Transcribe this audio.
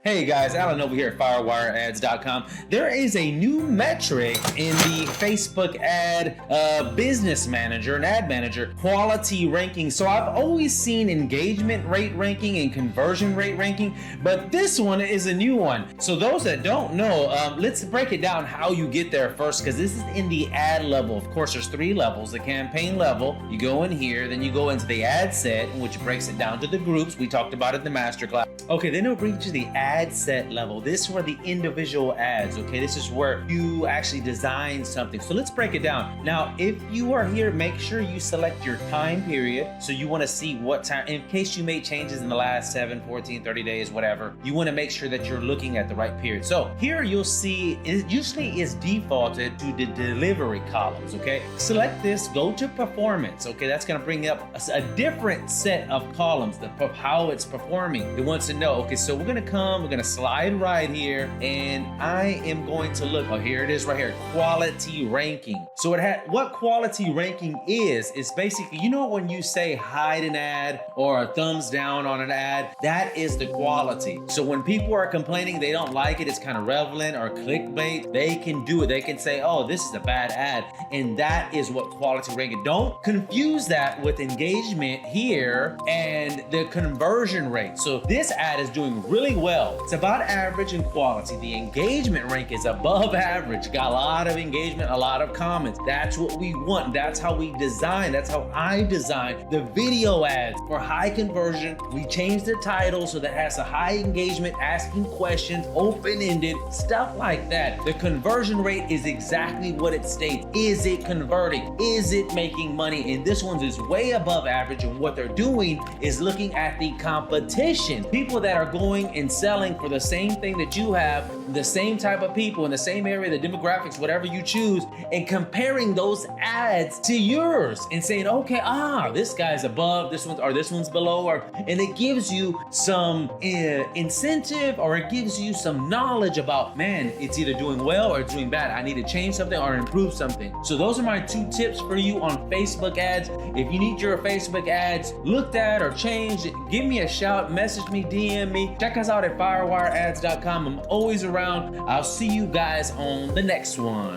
Hey guys, Alan over here at FirewireAds.com. There is a new metric in the Facebook ad business manager and ad manager quality ranking. So I've always seen engagement rate ranking and conversion rate ranking, but this one is a new one. So those that don't know, let's break it down how you get there first, because this is in the ad level. Of course, there's 3 levels. The campaign level, you go in here, then you go into the ad set, which breaks it down to the groups. We talked about it in the masterclass. Okay, then it'll bring you to the ad set level. This is where the individual ads, okay? This is where you actually design something. So let's break it down. Now, if you are here, make sure you select your time period. So you want to see what time, in case you made changes in the last 7, 14, 30 days, whatever, you want to make sure that you're looking at the right period. So here you'll see, it usually is defaulted to the delivery columns, okay? Select this, go to performance, okay? That's going to bring up a different set of columns, how it's performing. It wants to know, okay, so we're going to slide right here, and I am going to look, oh, here it is right here, quality ranking. So what quality ranking is basically, you know, when you say hide an ad or a thumbs down on an ad, that is the quality. So when people are complaining they don't like it, it's kind of relevant or clickbait, they can do it. They can say, oh, this is a bad ad, and that is what quality ranking. Don't confuse that with engagement here and the conversion rate. So this ad is doing really well. It's about average in quality. The engagement rank is above average. Got a lot of engagement, a lot of comments. That's what we want. That's how we design. That's how I design the video ads for high conversion. We changed the title so that it has a high engagement, asking questions, open-ended, stuff like that. The conversion rate is exactly what it states. Is it converting? Is it making money? And this one's is way above average, and what they're doing is looking at the competition. People that are going and selling for the same thing that you have, the same type of people in the same area, the demographics, whatever you choose, and comparing those ads to yours and saying, okay, this guy's above, this one's below, and it gives you some incentive, or it gives you some knowledge about, man, it's either doing well or it's doing bad. I need to change something or improve something. So those are my 2 tips for you on Facebook ads. If you need your Facebook ads looked at or changed, give me a shout, message me, DM me. Check us out at FirewireAds.com. I'm always around. I'll see you guys on the next one.